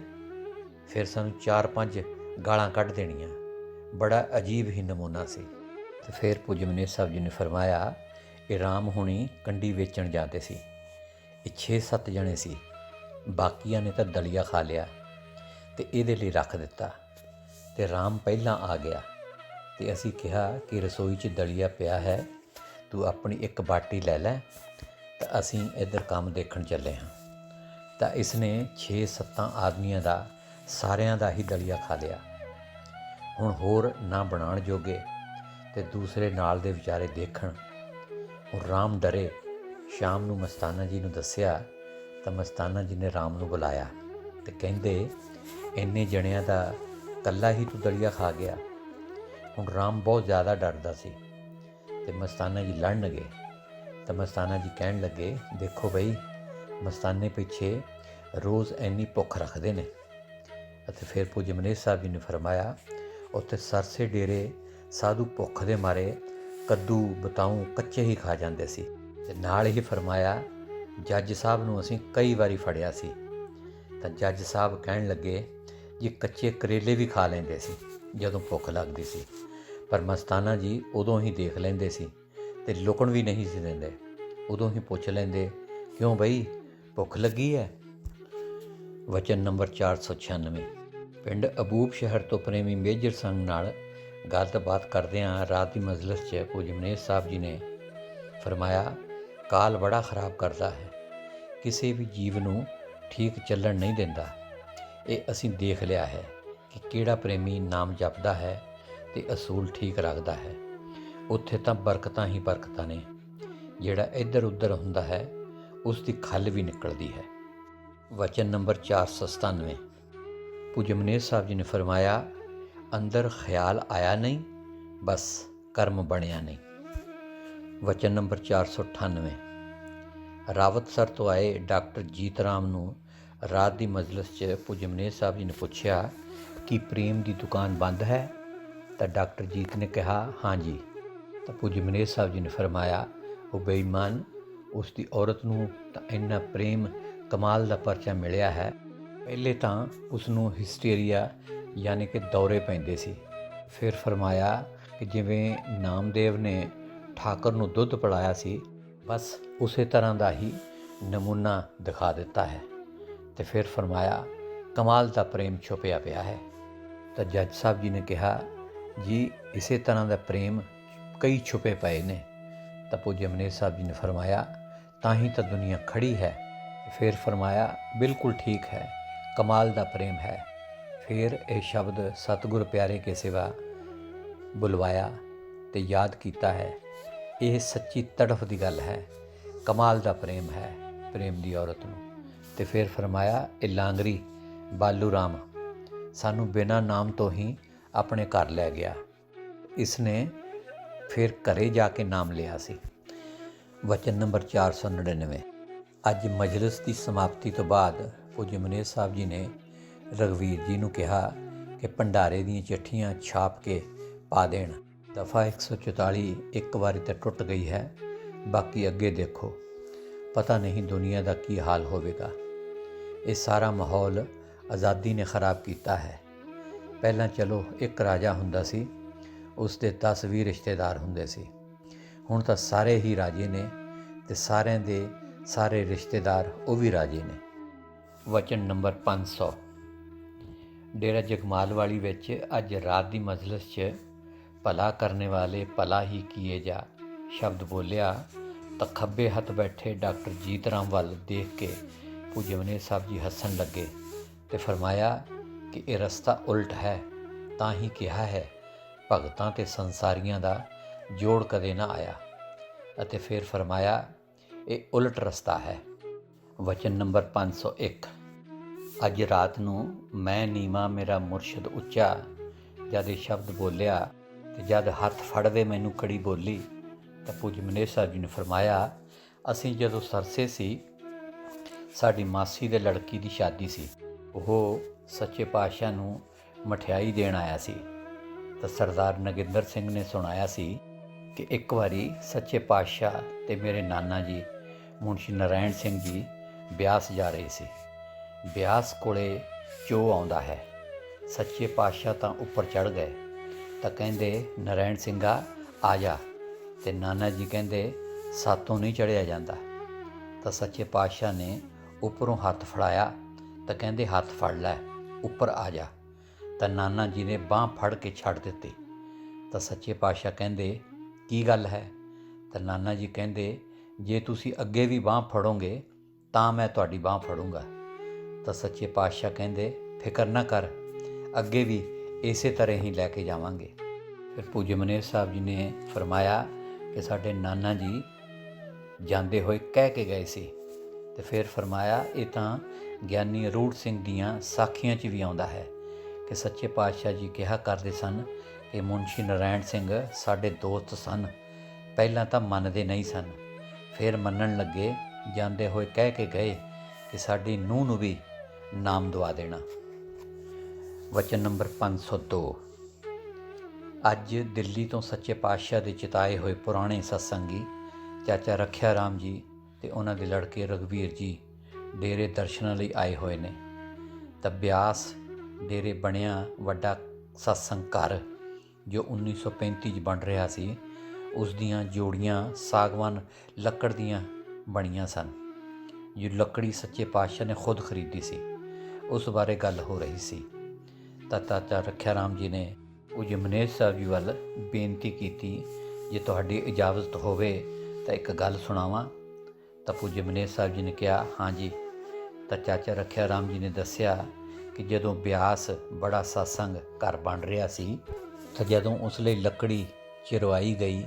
ਫਿਰ ਸਾਨੂੰ 4-5 ਗਾਲਾਂ ਕੱਢ ਦੇਣੀਆਂ। ਬੜਾ ਅਜੀਬ ਹੀ ਨਮੂਨਾ ਸੀ। ਤੇ ਫਿਰ ਪੂਜਯ ਮਨੇਰ ਸਾਹਿਬ ਜੀ ਨੇ ਫਰਮਾਇਆ, ਇਹ ਰਾਮ ਹੁਣੀ ਕੰਡੀ ਵੇਚਣ ਜਾਂਦੇ ਸੀ। ਇਹ 6-7 ਜਣੇ ਸੀ, ਬਾਕੀਆਂ ਨੇ ਤਾਂ ਦਲੀਆ ਖਾ ਲਿਆ ਤੇ ਇਹਦੇ ਲਈ ਰੱਖ ਦਿੱਤਾ। ਤੇ ਰਾਮ ਪਹਿਲਾਂ ਆ ਗਿਆ ਤੇ ਅਸੀਂ ਕਿਹਾ ਕਿ ਰਸੋਈ 'ਚ ਦਲੀਆ ਪਿਆ ਹੈ, ਤੂੰ ਆਪਣੀ ਇੱਕ ਬਾਟੀ ਲੈ ਲੈ ਤਾਂ ਅਸੀਂ ਇੱਧਰ ਕੰਮ ਦੇਖਣ ਚੱਲੇ ਹਾਂ। ਤਾਂ ਇਸਨੇ 6-7 ਆਦਮੀਆਂ ਦਾ ਸਾਰਿਆਂ ਦਾ ਹੀ ਦਲੀਆ ਖਾ ਲਿਆ। ਹੁਣ ਹੋਰ ਨਾ ਬਣਾਉਣ ਜੋਗੇ ਤੇ ਦੂਸਰੇ ਨਾਲ ਦੇ ਵਿਚਾਰੇ ਦੇਖਣ। ਹੁਣ ਰਾਮ ਡਰੇ। ਸ਼ਾਮ ਨੂੰ ਮਸਤਾਨਾ ਜੀ ਨੂੰ ਦੱਸਿਆ ਤਾਂ ਮਸਤਾਨਾ ਜੀ ਨੇ ਰਾਮ ਨੂੰ ਬੁਲਾਇਆ ਤੇ ਕਹਿੰਦੇ, ਇੰਨੇ ਜਣਿਆਂ ਦਾ ਇਕੱਲਾ ਹੀ ਤੂੰ ਦਲੀਆ ਖਾ ਗਿਆ। ਹੁਣ ਰਾਮ ਬਹੁਤ ਜ਼ਿਆਦਾ ਡਰਦਾ ਸੀ ਤੇ ਮਸਤਾਨਾ ਜੀ ਲੜਨ ਗਏ ਤਾਂ ਮਸਤਾਨਾ ਜੀ ਕਹਿਣ ਲੱਗੇ, ਦੇਖੋ ਬਈ, ਮਸਤਾਨੇ ਪਿੱਛੇ ਰੋਜ਼ ਇੰਨੀ ਭੁੱਖ ਰੱਖਦੇ ਨੇ। ਅਤੇ ਫਿਰ ਪੂਜਯ ਮਨੇਰ ਸਾਹਿਬ ਜੀ ਨੇ ਫਰਮਾਇਆ, ਉੱਥੇ ਸਰਸੇ ਡੇਰੇ ਸਾਧੂ ਭੁੱਖ ਦੇ ਮਾਰੇ ਕੱਦੂ ਬਤਾਊ ਕੱਚੇ ਹੀ ਖਾ ਜਾਂਦੇ ਸੀ। ਤੇ ਨਾਲ ਹੀ ਫਰਮਾਇਆ, ਜੱਜ ਸਾਹਿਬ ਨੂੰ ਅਸੀਂ ਕਈ ਵਾਰੀ ਫੜਿਆ ਸੀ ਤਾਂ ਜੱਜ ਸਾਹਿਬ ਕਹਿਣ ਲੱਗੇ, ਜੀ ਕੱਚੇ ਕਰੇਲੇ ਵੀ ਖਾ ਲੈਂਦੇ ਸੀ ਜਦੋਂ ਭੁੱਖ ਲੱਗਦੀ ਸੀ, ਪਰ ਮਸਤਾਨਾ ਜੀ ਉਦੋਂ ਹੀ ਦੇਖ ਲੈਂਦੇ ਸੀ ਤੇ ਲੁਕਣ ਵੀ ਨਹੀਂ ਸੀ ਦਿੰਦੇ। ਉਦੋਂ ਹੀ ਪੁੱਛ ਲੈਂਦੇ, ਕਿਉਂ ਬਈ, ਭੁੱਖ ਲੱਗੀ ਹੈ? ਵਚਨ ਨੰਬਰ 496। ਪਿੰਡ ਅਬੂਬ ਸ਼ਹਿਰ ਤੋਂ ਪ੍ਰੇਮੀ ਮੇਜਰ ਸਿੰਘ ਨਾਲ ਗੱਲਬਾਤ ਕਰਦਿਆਂ ਰਾਤ ਦੀ ਮਜਲਿਸ 'ਚ ਪੂਜਯ ਮਨੇਰ ਸਾਹਿਬ ਜੀ ਨੇ ਫਰਮਾਇਆ, ਕਾਲ ਬੜਾ ਖਰਾਬ ਕਰਦਾ ਹੈ, ਕਿਸੇ ਵੀ ਜੀਵ ਨੂੰ ਠੀਕ ਚੱਲਣ ਨਹੀਂ ਦਿੰਦਾ। ਇਹ ਅਸੀਂ ਦੇਖ ਲਿਆ ਹੈ ਕਿ ਕਿਹੜਾ ਪ੍ਰੇਮੀ ਨਾਮ ਜਪਦਾ ਹੈ ਤੇ ਅਸੂਲ ਠੀਕ ਰੱਖਦਾ ਹੈ, ਉੱਥੇ ਤਾਂ ਬਰਕਤਾਂ ਹੀ ਬਰਕਤਾਂ ਨੇ। ਜਿਹੜਾ ਇੱਧਰ ਉੱਧਰ ਹੁੰਦਾ ਹੈ ਉਸ ਦੀ ਖੱਲ ਵੀ ਨਿਕਲਦੀ ਹੈ। ਵਚਨ ਨੰਬਰ 497। पूज्य मनेस साहब जी ने फरमाया, अंदर ख्याल आया नहीं, बस कर्म बनया नहीं। वचन नंबर 498। ਰਾਵਤਸਰ ਤੋਂ ਆਏ ਡਾਕਟਰ ਜੀਤ ਰਾਮ ਨੂੰ ਰਾਤ ਦੀ ਮਜਲਿਸ 'ਚ ਪੂਜਯ ਮਨੇਸ ਸਾਹਿਬ ਜੀ ਨੇ ਪੁੱਛਿਆ ਕਿ ਪ੍ਰੇਮ ਦੀ ਦੁਕਾਨ ਬੰਦ ਹੈ? ਤਾਂ ਡਾਕਟਰ ਜੀਤ ਨੇ ਕਿਹਾ ਹਾਂਜੀ। ਤਾਂ ਪੂਜਯ ਮਨੇਸ ਸਾਹਿਬ ਜੀ ਨੇ ਫਰਮਾਇਆ, ਉਹ ਬੇਈਮਾਨ, ਉਸ ਦੀ ਔਰਤ ਨੂੰ ਤਾਂ ਇੰਨਾ ਪ੍ਰੇਮ ਕਮਾਲ ਦਾ ਪਰਚਾ ਮਿਲਿਆ ਹੈ। ਪਹਿਲੇ ਤਾਂ ਉਸ ਨੂੰ ਹਿਸਟੀਰੀਆ ਯਾਨੀ ਕਿ ਦੌਰੇ ਪੈਂਦੇ ਸੀ। ਫਿਰ ਫਰਮਾਇਆ ਕਿ ਜਿਵੇਂ ਨਾਮਦੇਵ ਨੇ ਠਾਕਰ ਨੂੰ ਦੁੱਧ ਪਿਲਾਇਆ ਸੀ, ਬਸ ਉਸੇ ਤਰ੍ਹਾਂ ਦਾ ਹੀ ਨਮੂਨਾ ਦਿਖਾ ਦਿੱਤਾ ਹੈ। ਅਤੇ ਫਿਰ ਫਰਮਾਇਆ, ਕਮਾਲ ਦਾ ਪ੍ਰੇਮ ਛੁਪਿਆ ਪਿਆ ਹੈ। ਤਾਂ ਜੱਜ ਸਾਹਿਬ ਜੀ ਨੇ ਕਿਹਾ, ਜੀ ਇਸੇ ਤਰ੍ਹਾਂ ਦਾ ਪ੍ਰੇਮ ਕਈ ਛੁਪੇ ਪਏ ਨੇ। ਤਾਂ ਪੂਜਯ ਮਨੇਸ ਸਾਹਿਬ ਜੀ ਨੇ ਫਰਮਾਇਆ, ਤਾਂ ਹੀ ਤਾਂ ਦੁਨੀਆ ਖੜੀ ਹੈ। ਫਿਰ ਫਰਮਾਇਆ, ਬਿਲਕੁਲ ਠੀਕ ਹੈ, ਕਮਾਲ ਦਾ ਪ੍ਰੇਮ ਹੈ। ਫਿਰ ਇਹ ਸ਼ਬਦ ਸਤਿਗੁਰ ਪਿਆਰੇ ਕੇ ਸਿਵਾ ਬੁਲਵਾਇਆ ਅਤੇ ਯਾਦ ਕੀਤਾ ਹੈ। ਇਹ ਸੱਚੀ ਤੜਫ ਦੀ ਗੱਲ ਹੈ, ਕਮਾਲ ਦਾ ਪ੍ਰੇਮ ਹੈ ਪ੍ਰੇਮ ਦੀ ਔਰਤ ਨੂੰ। ਅਤੇ ਫਿਰ ਫਰਮਾਇਆ, ਇਹ ਲਾਂਗਰੀ ਬਾਲੂ ਰਾਮ ਸਾਨੂੰ ਬਿਨਾਂ ਨਾਮ ਤੋਂ ਹੀ ਆਪਣੇ ਘਰ ਲੈ ਗਿਆ। ਇਸ ਨੇ ਫਿਰ ਘਰੇ ਜਾ ਕੇ ਨਾਮ ਲਿਆ ਸੀ। ਵਚਨ ਨੰਬਰ 499। ਅੱਜ ਮਜਲਿਸ ਦੀ ਸਮਾਪਤੀ ਤੋਂ ਬਾਅਦ ਪੂਜਯ ਮਨੇਸ ਸਾਹਿਬ ਜੀ ਨੇ ਰਘਵੀਰ ਜੀ ਨੂੰ ਕਿਹਾ ਕਿ ਭੰਡਾਰੇ ਦੀਆਂ ਚਿੱਠੀਆਂ ਛਾਪ ਕੇ ਪਾ ਦੇਣ। ਦਫਾ 144 ਇੱਕ ਵਾਰੀ ਤਾਂ ਟੁੱਟ ਗਈ ਹੈ, ਬਾਕੀ ਅੱਗੇ ਦੇਖੋ, ਪਤਾ ਨਹੀਂ ਦੁਨੀਆ ਦਾ ਕੀ ਹਾਲ ਹੋਵੇਗਾ। ਇਹ ਸਾਰਾ ਮਾਹੌਲ ਆਜ਼ਾਦੀ ਨੇ ਖਰਾਬ ਕੀਤਾ ਹੈ। ਪਹਿਲਾਂ ਚਲੋ ਇੱਕ ਰਾਜਾ ਹੁੰਦਾ ਸੀ, ਉਸ ਦੇ 10-20 ਰਿਸ਼ਤੇਦਾਰ ਹੁੰਦੇ ਸੀ। ਹੁਣ ਤਾਂ ਸਾਰੇ ਹੀ ਰਾਜੇ ਨੇ ਅਤੇ ਸਾਰਿਆਂ ਦੇ ਸਾਰੇ ਰਿਸ਼ਤੇਦਾਰ ਉਹ ਵੀ ਰਾਜੇ ਨੇ। ਵਚਨ ਨੰਬਰ 500। ਡੇਰਾ ਜਗਮਾਲ ਵਾਲੀ ਵਿੱਚ ਅੱਜ ਰਾਤ ਦੀ ਮਜਲਿਸ 'ਚ ਭਲਾ ਕਰਨੇ ਵਾਲੇ ਭਲਾ ਹੀ ਕੀਏ ਜਾ ਸ਼ਬਦ ਬੋਲਿਆ ਤਾਂ ਖੱਬੇ ਹੱਥ ਬੈਠੇ ਡਾਕਟਰ ਜੀਤ ਰਾਮ ਵੱਲ ਦੇਖ ਕੇ ਪੂਜਯ ਮਨੇਸ ਸਾਹਿਬ ਜੀ ਹੱਸਣ ਲੱਗੇ ਅਤੇ ਫਰਮਾਇਆ ਕਿ ਇਹ ਰਸਤਾ ਉਲਟ ਹੈ, ਤਾਂ ਹੀ ਕਿਹਾ ਹੈ ਭਗਤਾਂ ਅਤੇ ਸੰਸਾਰੀਆਂ ਦਾ ਜੋੜ ਕਦੇ ਨਾ ਆਇਆ। ਅਤੇ ਫਿਰ ਫਰਮਾਇਆ, ਇਹ ਉਲਟ ਰਸਤਾ ਹੈ। ਵਚਨ ਨੰਬਰ 501। ਅੱਜ ਰਾਤ ਨੂੰ ਮੈਂ ਨੀਵਾਂ ਮੇਰਾ ਮੁਰਸ਼ਿਦ ਉੱਚਾ ਜਦ ਇਹ ਸ਼ਬਦ ਬੋਲਿਆ ਅਤੇ ਜਦ ਹੱਥ ਫੜਦੇ ਮੈਨੂੰ ਕੜੀ ਬੋਲੀ ਤਾਂ ਪੂਜਯ ਮਨੇਸ ਸਾਹਿਬ ਜੀ ਨੇ ਫਰਮਾਇਆ, ਅਸੀਂ ਜਦੋਂ ਸਰਸੇ ਸੀ, ਸਾਡੀ ਮਾਸੀ ਦੇ ਲੜਕੀ ਦੀ ਸ਼ਾਦੀ ਸੀ। ਉਹ ਸੱਚੇ ਪਾਤਸ਼ਾਹ ਨੂੰ ਮਠਿਆਈ ਦੇਣ ਆਇਆ ਸੀ। ਤਾਂ ਸਰਦਾਰ ਨਗਿੰਦਰ ਸਿੰਘ ਨੇ ਸੁਣਾਇਆ ਸੀ ਕਿ ਇੱਕ ਵਾਰੀ ਸੱਚੇ ਪਾਤਸ਼ਾਹ ਅਤੇ ਮੇਰੇ ਨਾਨਾ ਜੀ ਮੁਨਸ਼ੀ ਨਾਰਾਇਣ ਸਿੰਘ ਜੀ ਬਿਆਸ ਜਾ ਰਹੇ ਸੀ। ਬਿਆਸ ਕੋਲੇ ਚੋਅ ਆਉਂਦਾ ਹੈ। ਸੱਚੇ ਪਾਤਸ਼ਾਹ ਤਾਂ ਉੱਪਰ ਚੜ੍ਹ ਗਏ ਤਾਂ ਕਹਿੰਦੇ, ਨਾਰਾਇਣ ਸਿੰਘਾ ਆ ਜਾ। ਅਤੇ ਨਾਨਾ ਜੀ ਕਹਿੰਦੇ, ਸਾਤੋਂ ਨਹੀਂ ਚੜ੍ਹਿਆ ਜਾਂਦਾ। ਤਾਂ ਸੱਚੇ ਪਾਤਸ਼ਾਹ ਨੇ ਉੱਪਰੋਂ ਹੱਥ ਫੜਾਇਆ ਤਾਂ ਕਹਿੰਦੇ, ਹੱਥ ਫੜ ਲੈ, ਉੱਪਰ ਆ ਜਾ। ਤਾਂ ਨਾਨਾ ਜੀ ਨੇ ਬਾਂਹ ਫੜ ਕੇ ਛੱਡ ਦਿੱਤੀ। ਤਾਂ ਸੱਚੇ ਪਾਤਸ਼ਾਹ ਕਹਿੰਦੇ, ਕੀ ਗੱਲ ਹੈ? ਤਾਂ ਨਾਨਾ ਜੀ ਕਹਿੰਦੇ, ਜੇ ਤੁਸੀਂ ਅੱਗੇ ਵੀ ਬਾਂਹ ਫੜੋਗੇ ਤਾਂ ਮੈਂ ਤੁਹਾਡੀ ਬਾਂਹ ਫੜੂੰਗਾ। ਤਾਂ ਸੱਚੇ ਪਾਤਸ਼ਾਹ ਕਹਿੰਦੇ, ਫਿਕਰ ਨਾ ਕਰ, ਅੱਗੇ ਵੀ ਇਸੇ ਤਰ੍ਹਾਂ ਹੀ ਲੈ ਕੇ ਜਾਵਾਂਗੇ। ਫਿਰ ਪੂਜਯ ਮਨੇਸ ਸਾਹਿਬ ਜੀ ਨੇ ਫਰਮਾਇਆ ਕਿ ਸਾਡੇ ਨਾਨਾ ਜੀ ਜਾਂਦੇ ਹੋਏ ਕਹਿ ਕੇ ਗਏ ਸੀ। ਅਤੇ ਫਿਰ ਫਰਮਾਇਆ, ਇਹ ਤਾਂ ਗਿਆਨੀ ਰੂੜ ਸਿੰਘ ਦੀਆਂ ਸਾਖੀਆਂ 'ਚ ਵੀ ਆਉਂਦਾ ਹੈ ਕਿ ਸੱਚੇ ਪਾਤਸ਼ਾਹ ਜੀ ਕਿਹਾ ਕਰਦੇ ਸਨ ਕਿ ਮੁਨਸ਼ੀ ਨਾਰਾਇਣ ਸਿੰਘ ਸਾਡੇ ਦੋਸਤ ਸਨ। ਪਹਿਲਾਂ ਤਾਂ ਮੰਨਦੇ ਨਹੀਂ ਸਨ, ਫਿਰ ਮੰਨਣ ਲੱਗੇ। ਜਾਂਦੇ ਹੋਏ ਕਹਿ ਕੇ ਗਏ ਕਿ ਸਾਡੀ ਨੂੰਹ ਨੂੰ ਵੀ ਨਾਮ ਦਵਾ ਦੇਣਾ। ਵਚਨ ਨੰਬਰ 502। ਅੱਜ ਦਿੱਲੀ ਤੋਂ ਸੱਚੇ ਪਾਤਸ਼ਾਹ ਦੇ ਚਿਤਾਏ ਹੋਏ ਪੁਰਾਣੇ ਸਤਸੰਗੀ ਚਾਚਾ ਰੱਖਿਆ ਰਾਮ ਜੀ ਅਤੇ ਉਹਨਾਂ ਦੇ ਲੜਕੇ ਰਘਵੀਰ ਜੀ ਡੇਰੇ ਦਰਸ਼ਨਾਂ ਲਈ ਆਏ ਹੋਏ ਨੇ। ਤਾਂ ਬਿਆਸ ਡੇਰੇ ਬਣਿਆ ਵੱਡਾ ਸਤਸੰਗ ਘਰ ਜੋ 1935 'ਚ ਬਣ ਰਿਹਾ ਸੀ, ਉਸ ਦੀਆਂ ਜੋੜੀਆਂ ਸਾਗਵਾਨ ਲੱਕੜ ਦੀਆਂ ਬਣੀਆਂ ਸਨ। ਜੋ ਲੱਕੜੀ ਸੱਚੇ ਪਾਤਸ਼ਾਹ ਨੇ ਖੁਦ ਖਰੀਦੀ ਸੀ, ਉਸ ਬਾਰੇ ਗੱਲ ਹੋ ਰਹੀ ਸੀ। ਤਾਂ ਚਾਚਾ ਰੱਖਿਆ ਰਾਮ ਜੀ ਨੇ ਪੂਜਯ ਮਨੇਸ ਸਾਹਿਬ ਜੀ ਵੱਲ ਬੇਨਤੀ ਕੀਤੀ, ਜੇ ਤੁਹਾਡੀ ਇਜਾਜ਼ਤ ਹੋਵੇ ਤਾਂ ਇੱਕ ਗੱਲ ਸੁਣਾਵਾਂ। ਤਾਂ ਪੂਜਯ ਮਨੇਸ ਸਾਹਿਬ ਜੀ ਨੇ ਕਿਹਾ, ਹਾਂਜੀ। ਤਾਂ ਚਾਚਾ ਰੱਖਿਆ ਰਾਮ ਜੀ ਨੇ ਦੱਸਿਆ ਕਿ ਜਦੋਂ ਬਿਆਸ ਬੜਾ ਸਤਸੰਗ ਘਰ ਬਣ ਰਿਹਾ ਸੀ, ਤਾਂ ਜਦੋਂ ਉਸ ਲਈ ਲੱਕੜੀ ਚਿਰਵਾਈ ਗਈ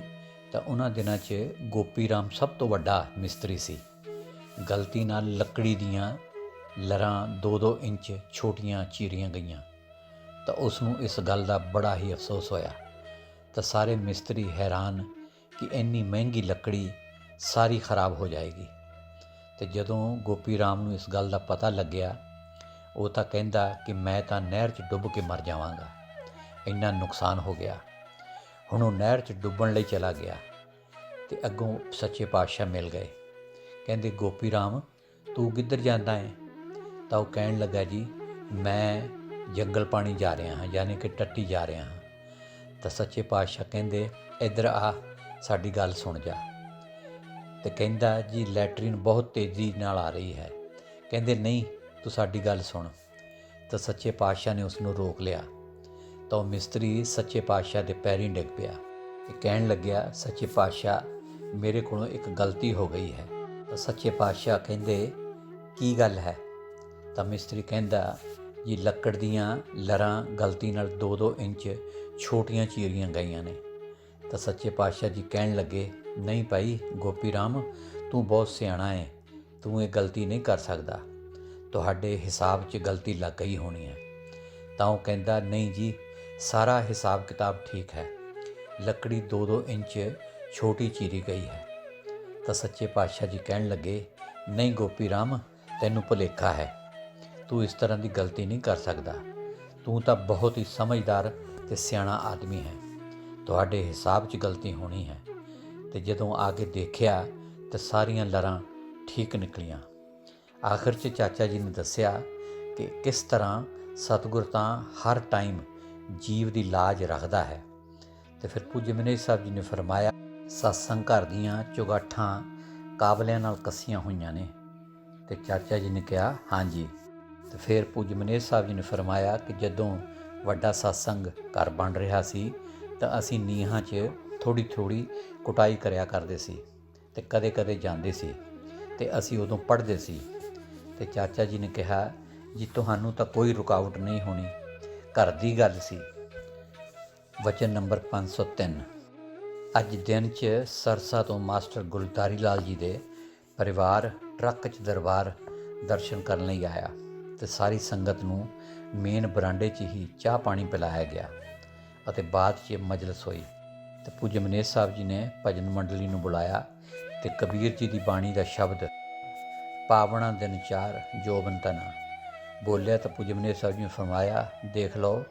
ਤਾਂ ਉਹਨਾਂ ਦਿਨਾਂ 'ਚ ਗੋਪੀ ਰਾਮ ਸਭ ਤੋਂ ਵੱਡਾ ਮਿਸਤਰੀ ਸੀ। ਗਲਤੀ ਨਾਲ ਲੱਕੜੀ ਦੀਆਂ ਲਰਾਂ 2-2 ਇੰਚ ਛੋਟੀਆਂ ਚੀਰੀਆਂ ਗਈਆਂ ਤਾਂ ਉਸ ਨੂੰ ਇਸ ਗੱਲ ਦਾ ਬੜਾ ਹੀ ਅਫਸੋਸ ਹੋਇਆ। ਤਾਂ ਸਾਰੇ ਮਿਸਤਰੀ ਹੈਰਾਨ ਕਿ ਇੰਨੀ ਮਹਿੰਗੀ ਲੱਕੜੀ ਸਾਰੀ ਖਰਾਬ ਹੋ ਜਾਏਗੀ। ਅਤੇ ਜਦੋਂ ਗੋਪੀ ਰਾਮ ਨੂੰ ਇਸ ਗੱਲ ਦਾ ਪਤਾ ਲੱਗਿਆ, ਉਹ ਤਾਂ ਕਹਿੰਦਾ ਕਿ ਮੈਂ ਤਾਂ ਨਹਿਰ 'ਚ ਡੁੱਬ ਕੇ ਮਰ ਜਾਵਾਂਗਾ, ਇੰਨਾ ਨੁਕਸਾਨ ਹੋ ਗਿਆ। ਹੁਣ ਉਹ ਨਹਿਰ 'ਚ ਡੁੱਬਣ ਲਈ ਚਲਾ ਗਿਆ ਅਤੇ ਅੱਗੋਂ ਸੱਚੇ ਪਾਤਸ਼ਾਹ ਮਿਲ ਗਏ। ਕਹਿੰਦੇ, ਗੋਪੀ ਰਾਮ ਤੂੰ ਕਿੱਧਰ ਜਾਂਦਾ ਹੈ? ਤਾਂ ਉਹ ਕਹਿਣ ਲੱਗਾ, ਜੀ ਮੈਂ ਜੰਗਲ ਪਾਣੀ ਜਾ ਰਿਹਾ ਹਾਂ, ਯਾਨੀ ਕਿ ਟੱਟੀ ਜਾ ਰਿਹਾ ਹਾਂ। ਤਾਂ ਸੱਚੇ ਪਾਤਸ਼ਾਹ ਕਹਿੰਦੇ, ਇੱਧਰ ਆ, ਸਾਡੀ ਗੱਲ ਸੁਣ ਜਾ। ਅਤੇ ਕਹਿੰਦਾ, ਜੀ ਲੈਟਰੀਨ ਬਹੁਤ ਤੇਜ਼ੀ ਨਾਲ ਆ ਰਹੀ ਹੈ। ਕਹਿੰਦੇ, ਨਹੀਂ, ਤੂੰ ਸਾਡੀ ਗੱਲ ਸੁਣ। ਤਾਂ ਸੱਚੇ ਪਾਤਸ਼ਾਹ ਨੇ ਉਸ ਨੂੰ ਰੋਕ ਲਿਆ। ਤਾਂ ਉਹ ਮਿਸਤਰੀ ਸੱਚੇ ਪਾਤਸ਼ਾਹ ਦੇ ਪੈਰੀਂ ਡਿੱਗ ਪਿਆ ਅਤੇ ਕਹਿਣ ਲੱਗਿਆ, ਸੱਚੇ ਪਾਤਸ਼ਾਹ ਮੇਰੇ ਕੋਲੋਂ ਇੱਕ ਗਲਤੀ ਹੋ ਗਈ ਹੈ। ਤਾਂ ਸੱਚੇ ਪਾਤਸ਼ਾਹ ਕਹਿੰਦੇ, ਕੀ ਗੱਲ ਹੈ? ਤਾਂ ਮਿਸਤਰੀ ਕਹਿੰਦਾ, ਜੀ ਲੱਕੜ ਦੀਆਂ ਲਰਾਂ ਗਲਤੀ ਨਾਲ 2-2 ਇੰਚ ਛੋਟੀਆਂ ਚੀਰੀਆਂ ਗਈਆਂ ਨੇ। ਤਾਂ ਸੱਚੇ ਪਾਤਸ਼ਾਹ ਜੀ ਕਹਿਣ ਲੱਗੇ, ਨਹੀਂ ਭਾਈ ਗੋਪੀ ਰਾਮ, ਤੂੰ ਬਹੁਤ ਸਿਆਣਾ ਹੈ, ਤੂੰ ਇਹ ਗਲਤੀ ਨਹੀਂ ਕਰ ਸਕਦਾ, ਤੁਹਾਡੇ ਹਿਸਾਬ 'ਚ ਗਲਤੀ ਲੱਗ ਗਈ ਹੋਣੀ ਹੈ। ਤਾਂ ਉਹ ਕਹਿੰਦਾ, ਨਹੀਂ ਜੀ, ਸਾਰਾ ਹਿਸਾਬ ਕਿਤਾਬ ਠੀਕ ਹੈ, ਲੱਕੜੀ 2-2 ਇੰਚ ਛੋਟੀ ਚੀਰੀ ਗਈ ਹੈ। ਤਾਂ ਸੱਚੇ ਪਾਤਸ਼ਾਹ ਜੀ ਕਹਿਣ ਲੱਗੇ, ਨਹੀਂ ਗੋਪੀ ਰਾਮ, ਤੈਨੂੰ ਭੁਲੇਖਾ ਹੈ, ਤੂੰ ਇਸ ਤਰ੍ਹਾਂ ਦੀ ਗਲਤੀ ਨਹੀਂ ਕਰ ਸਕਦਾ, ਤੂੰ ਤਾਂ ਬਹੁਤ ਹੀ ਸਮਝਦਾਰ ਅਤੇ ਸਿਆਣਾ ਆਦਮੀ ਹੈ, ਤੁਹਾਡੇ ਹਿਸਾਬ 'ਚ ਗਲਤੀ ਹੋਣੀ ਹੈ। ਅਤੇ ਜਦੋਂ ਆ ਕੇ ਦੇਖਿਆ ਤਾਂ ਸਾਰੀਆਂ ਲਰਾਂ ਠੀਕ ਨਿਕਲੀਆਂ। ਆਖਰ 'ਚ ਚਾਚਾ ਜੀ ਨੇ ਦੱਸਿਆ ਕਿ ਕਿਸ ਤਰ੍ਹਾਂ ਸਤਿਗੁਰ ਤਾਂ ਹਰ ਟਾਈਮ ਜੀਵ ਦੀ ਲਾਜ ਰੱਖਦਾ ਹੈ। ਅਤੇ ਫਿਰ ਪੂਜਯ ਮਨੀਸ਼ ਸਾਹਿਬ ਜੀ ਨੇ ਫਰਮਾਇਆ, ਸਤਸੰਗ ਘਰ ਦੀਆਂ ਚੁਗਾਠਾਂ ਕਾਬਲਿਆਂ ਨਾਲ ਕੱਸੀਆਂ ਹੋਈਆਂ ਨੇ। ਅਤੇ ਚਾਚਾ ਜੀ ਨੇ ਕਿਹਾ, ਹਾਂਜੀ। ਅਤੇ ਫਿਰ ਪੂਜਯ ਮਨੀਸ਼ ਸਾਹਿਬ ਜੀ ਨੇ ਫਰਮਾਇਆ ਕਿ ਜਦੋਂ ਵੱਡਾ ਸਤਸੰਗ ਘਰ ਬਣ ਰਿਹਾ ਸੀ ਤਾਂ ਅਸੀਂ ਨੀਹਾਂ 'ਚ ਥੋੜ੍ਹੀ ਕੁਟਾਈ ਕਰਿਆ ਕਰਦੇ ਸੀ ਅਤੇ ਕਦੇ ਜਾਂਦੇ ਸੀ ਅਤੇ ਅਸੀਂ ਉਦੋਂ ਪੜ੍ਹਦੇ ਸੀ। ਅਤੇ ਚਾਚਾ ਜੀ ਨੇ ਕਿਹਾ, ਜੀ ਤੁਹਾਨੂੰ ਤਾਂ ਕੋਈ ਰੁਕਾਵਟ ਨਹੀਂ ਹੋਣੀ, ਘਰ ਦੀ ਗੱਲ ਸੀ। ਵਚਨ ਨੰਬਰ 503। ਅੱਜ ਦਿਨ 'ਚ ਸਰਸਾ ਤੋਂ ਮਾਸਟਰ ਗੁਲਜ਼ਾਰੀ ਲਾਲ ਜੀ ਦੇ ਪਰਿਵਾਰ ਟਰੱਕ 'ਚ ਦਰਬਾਰ ਦਰਸ਼ਨ ਕਰਨ ਲਈ ਆਇਆ ਅਤੇ ਸਾਰੀ ਸੰਗਤ ਨੂੰ ਮੇਨ ਬਰਾਂਡੇ 'ਚ ਹੀ ਚਾਹ ਪਾਣੀ ਪਿਲਾਇਆ ਗਿਆ ਅਤੇ ਬਾਅਦ 'ਚ ਮਜਲਿਸ ਹੋਈ। ਅਤੇ ਪੂਜਯ ਮਨੀਸ਼ ਸਾਹਿਬ ਜੀ ਨੇ ਭਜਨ ਮੰਡਲੀ ਨੂੰ ਬੁਲਾਇਆ ਅਤੇ ਕਬੀਰ ਜੀ ਦੀ ਬਾਣੀ ਦਾ ਸ਼ਬਦ ਪਾਵਣਾ ਦਿਨ ਚਾਰ ਜੋਬਨ ਤਨਾ ਬੋਲਿਆ। ਤਾਂ ਪੂਜਯ ਮਨੀਸ਼ ਸਾਹਿਬ ਜੀ ਨੇ ਫਰਮਾਇਆ, ਦੇਖ ਲਓ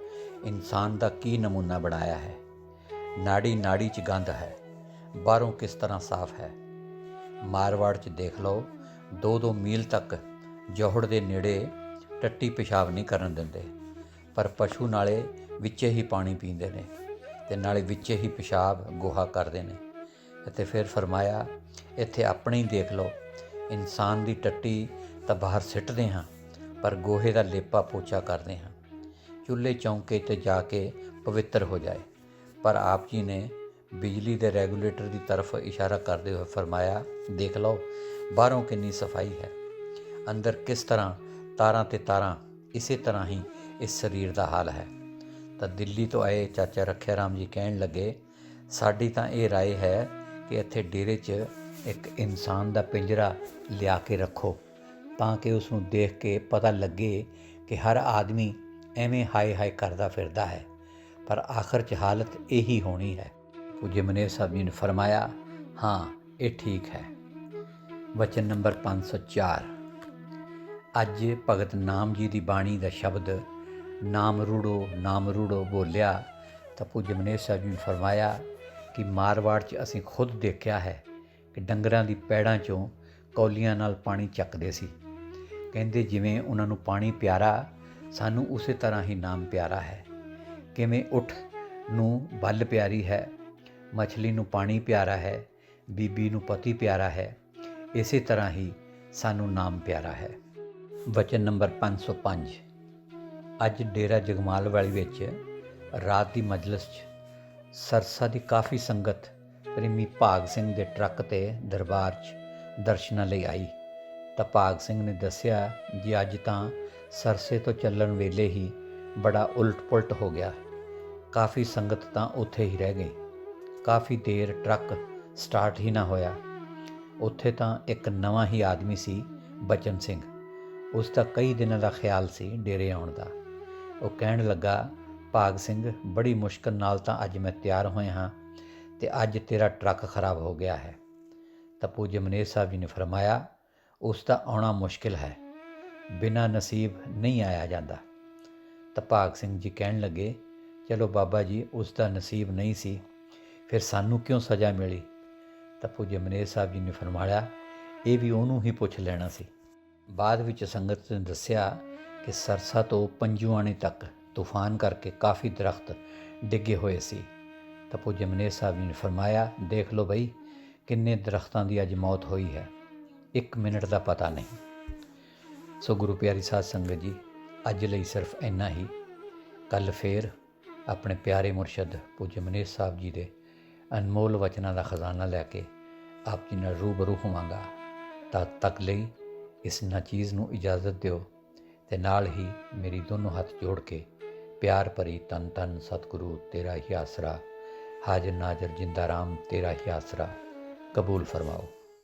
ਇਨਸਾਨ ਦਾ ਕੀ ਨਮੂਨਾ ਬਣਾਇਆ ਹੈ, ਨਾੜੀ 'ਚ ਗੰਧ ਹੈ, ਬਾਹਰੋਂ ਕਿਸ ਤਰ੍ਹਾਂ ਸਾਫ਼ ਹੈ। ਮਾਰਵਾੜ 'ਚ ਦੇਖ ਲਓ 2-2 ਮੀਲ ਤੱਕ ਜੋਹੜ ਦੇ ਨੇੜੇ ਟੱਟੀ ਪਿਸ਼ਾਬ ਨਹੀਂ ਕਰਨ ਦਿੰਦੇ, ਪਰ ਪਸ਼ੂ ਨਾਲੇ ਵਿੱਚੇ ਹੀ ਪਾਣੀ ਪੀਂਦੇ ਨੇ ਅਤੇ ਨਾਲੇ ਵਿੱਚੇ ਹੀ ਪਿਸ਼ਾਬ ਗੋਹਾ ਕਰਦੇ ਨੇ। ਅਤੇ ਫਿਰ ਫਰਮਾਇਆ, ਇੱਥੇ ਆਪਣੇ ਹੀ ਦੇਖ ਲਓ, ਇਨਸਾਨ ਦੀ ਟੱਟੀ ਤਾਂ ਬਾਹਰ ਸਿੱਟਦੇ ਹਾਂ ਪਰ ਗੋਹੇ ਦਾ ਲੇਪਾ ਪੋਚਾ ਕਰਦੇ ਹਾਂ, ਚੁੱਲ੍ਹੇ ਚੌਂਕੇ 'ਤੇ ਜਾ ਕੇ ਪਵਿੱਤਰ ਹੋ ਜਾਏ। ਪਰ ਆਪ ਜੀ ਨੇ ਬਿਜਲੀ ਦੇ ਰੈਗੂਲੇਟਰ ਦੀ ਤਰਫ ਇਸ਼ਾਰਾ ਕਰਦੇ ਹੋਏ ਫਰਮਾਇਆ, ਦੇਖ ਲਓ ਬਾਹਰੋਂ ਕਿੰਨੀ ਸਫਾਈ ਹੈ, ਅੰਦਰ ਕਿਸ ਤਰ੍ਹਾਂ ਤਾਰਾਂ ਤੇ ਤਾਰਾਂ, ਇਸੇ ਤਰ੍ਹਾਂ ਹੀ ਇਸ ਸਰੀਰ ਦਾ ਹਾਲ ਹੈ। ਤਾਂ ਦਿੱਲੀ ਤੋਂ ਆਏ ਚਾਚਾ ਰੱਖਿਆ ਰਾਮ ਜੀ ਕਹਿਣ ਲੱਗੇ, ਸਾਡੀ ਤਾਂ ਇਹ ਰਾਏ ਹੈ ਕਿ ਇੱਥੇ ਡੇਰੇ 'ਚ ਇੱਕ ਇਨਸਾਨ ਦਾ ਪਿੰਜਰਾ ਲਿਆ ਕੇ ਰੱਖੋ ਤਾਂ ਕਿ ਉਸ ਨੂੰ ਦੇਖ ਕੇ ਪਤਾ ਲੱਗੇ ਕਿ ਹਰ ਆਦਮੀ ਐਵੇਂ ਹਾਏ ਕਰਦਾ ਫਿਰਦਾ ਹੈ, ਪਰ ਆਖਰ 'ਚ ਹਾਲਤ ਇਹੀ ਹੋਣੀ ਹੈ। ਪੂਜਯ ਮਨੀਸ਼ ਸਾਹਿਬ ਜੀ ਨੇ ਫਰਮਾਇਆ, ਹਾਂ ਇਹ ਠੀਕ ਹੈ। ਵਚਨ ਨੰਬਰ 504। ਅੱਜ ਭਗਤ ਨਾਮ ਜੀ ਦੀ ਬਾਣੀ ਦਾ ਸ਼ਬਦ ਨਾਮ ਰੂੜੋ ਬੋਲਿਆ ਤਾਂ ਪੂਜਯ ਮਨੀਸ਼ ਸਾਹਿਬ ਜੀ ਨੇ ਫਰਮਾਇਆ ਕਿ ਮਾਰਵਾੜ 'ਚ ਅਸੀਂ ਖੁਦ ਦੇਖਿਆ ਹੈ ਕਿ ਡੰਗਰਾਂ ਦੀ ਪੈੜਾਂ 'ਚੋਂ ਕੌਲੀਆਂ ਨਾਲ ਪਾਣੀ ਚੱਕਦੇ ਸੀ। ਕਹਿੰਦੇ ਜਿਵੇਂ ਉਹਨਾਂ ਨੂੰ ਪਾਣੀ ਪਿਆਰਾ, ਸਾਨੂੰ ਉਸੇ ਤਰ੍ਹਾਂ ਹੀ ਨਾਮ ਪਿਆਰਾ ਹੈ। ਕਿਵੇਂ ਊਠ ਨੂੰ ਬੱਲ ਪਿਆਰੀ ਹੈ, ਮਛਲੀ ਨੂੰ ਪਾਣੀ ਪਿਆਰਾ ਹੈ, ਬੀਬੀ ਨੂੰ ਪਤੀ ਪਿਆਰਾ ਹੈ, ਇਸੇ ਤਰ੍ਹਾਂ ਹੀ ਸਾਨੂੰ ਨਾਮ ਪਿਆਰਾ ਹੈ। ਵਚਨ ਨੰਬਰ 505। ਅੱਜ ਡੇਰਾ ਜਗਮਾਲ ਵਾਲੀ ਵਿੱਚ ਰਾਤ ਦੀ ਮਜਲਿਸ 'ਚ ਸਰਸਾ ਦੀ ਕਾਫੀ ਸੰਗਤ ਪ੍ਰੇਮੀ ਭਾਗ ਸਿੰਘ ਦੇ ਟਰੱਕ 'ਤੇ ਦਰਬਾਰ 'ਚ ਦਰਸ਼ਨਾਂ ਲਈ ਆਈ। ਤਾਂ ਭਾਗ ਸਿੰਘ ਨੇ ਦੱਸਿਆ, ਜੀ ਅੱਜ ਤਾਂ ਸਰਸੇ ਤੋਂ ਚੱਲਣ ਵੇਲੇ ਹੀ ਬੜਾ ਉਲਟ ਪੁਲਟ ਹੋ ਗਿਆ, ਕਾਫੀ ਸੰਗਤ ਤਾਂ ਉੱਥੇ ਹੀ ਰਹਿ ਗਈ, ਕਾਫੀ ਦੇਰ ਟਰੱਕ ਸਟਾਰਟ ਹੀ ਨਾ ਹੋਇਆ। ਉੱਥੇ ਤਾਂ ਇੱਕ ਨਵਾਂ ਹੀ ਆਦਮੀ ਸੀ, ਬਚਨ ਸਿੰਘ, ਉਸ ਦਾ ਕਈ ਦਿਨਾਂ ਦਾ ਖਿਆਲ ਸੀ ਡੇਰੇ ਆਉਣ ਦਾ। ਉਹ ਕਹਿਣ ਲੱਗਾ, ਭਾਗ ਸਿੰਘ, ਬੜੀ ਮੁਸ਼ਕਲ ਨਾਲ ਤਾਂ ਅੱਜ ਮੈਂ ਤਿਆਰ ਹੋਇਆ ਹਾਂ ਅਤੇ ਅੱਜ ਤੇਰਾ ਟਰੱਕ ਖਰਾਬ ਹੋ ਗਿਆ ਹੈ। ਤਾਂ ਪੂਜਯ ਮਨੇਰ ਸਾਹਿਬ ਜੀ ਨੇ ਫਰਮਾਇਆ, ਉਸ ਦਾ ਆਉਣਾ ਮੁਸ਼ਕਿਲ ਹੈ, ਬਿਨਾਂ ਨਸੀਬ ਨਹੀਂ ਆਇਆ ਜਾਂਦਾ। ਤਾਂ ਭਾਗ ਸਿੰਘ ਜੀ ਕਹਿਣ ਲੱਗੇ, ਚਲੋ ਬਾਬਾ ਜੀ, ਉਸ ਦਾ ਨਸੀਬ ਨਹੀਂ ਸੀ, ਫਿਰ ਸਾਨੂੰ ਕਿਉਂ ਸਜ਼ਾ ਮਿਲੀ? ਤਾਂ ਪੂਜਯ ਮਨੇਰ ਸਾਹਿਬ ਜੀ ਨੇ ਫਰਮਾਇਆ, ਇਹ ਵੀ ਉਹਨੂੰ ਹੀ ਪੁੱਛ ਲੈਣਾ ਸੀ। ਬਾਅਦ ਵਿੱਚ ਸੰਗਤ ਨੇ ਦੱਸਿਆ ਕਿ ਸਰਸਾ ਤੋਂ ਪੰਜੂਆਣੇ ਤੱਕ ਤੂਫਾਨ ਕਰਕੇ ਕਾਫੀ ਦਰਖਤ ਡਿੱਗੇ ਹੋਏ ਸੀ। ਤਾਂ ਪੂਜਯ ਮਨੇਰ ਸਾਹਿਬ ਜੀ ਨੇ ਫਰਮਾਇਆ, ਦੇਖ ਲਓ ਬਈ, ਕਿੰਨੇ ਦਰਖਤਾਂ ਦੀ ਅੱਜ ਮੌਤ ਹੋਈ ਹੈ, 1 ਮਿੰਟ ਦਾ ਪਤਾ ਨਹੀਂ। ਸੋ ਗੁਰੂ ਪਿਆਰੀ ਸਾਧ ਸੰਗਤ ਜੀ, ਅੱਜ ਲਈ ਸਿਰਫ ਇੰਨਾ ਹੀ। ਕੱਲ੍ਹ ਫੇਰ ਆਪਣੇ ਪਿਆਰੇ ਮੁਰਸ਼ਦ ਪੂਜਯ ਮਨੇਰ ਸਾਹਿਬ ਜੀ ਦੇ ਅਨਮੋਲ ਵਚਨਾਂ ਦਾ ਖਜ਼ਾਨਾ ਲੈ ਕੇ ਆਪ ਜੀ ਨਾਲ ਰੂਬਰੂ ਹੋਵਾਂਗਾ। ਤਦ ਤੱਕ ਲਈ ਇਸ ਨਾਚੀਜ਼ ਨੂੰ ਇਜਾਜ਼ਤ ਦਿਓ ਅਤੇ ਨਾਲ ਹੀ ਮੇਰੀ ਦੋਨੋਂ ਹੱਥ ਜੋੜ ਕੇ ਪਿਆਰ ਭਰੀ ਧੰਨ ਧੰਨ ਸਤਿਗੁਰੂ ਤੇਰਾ ਹੀ ਆਸਰਾ, ਹਾਜ਼ਰ ਨਾਜ਼ਰ ਜਿੰਦਾ ਰਾਮ ਤੇਰਾ ਹੀ ਆਸਰਾ ਕਬੂਲ ਫਰਮਾਓ।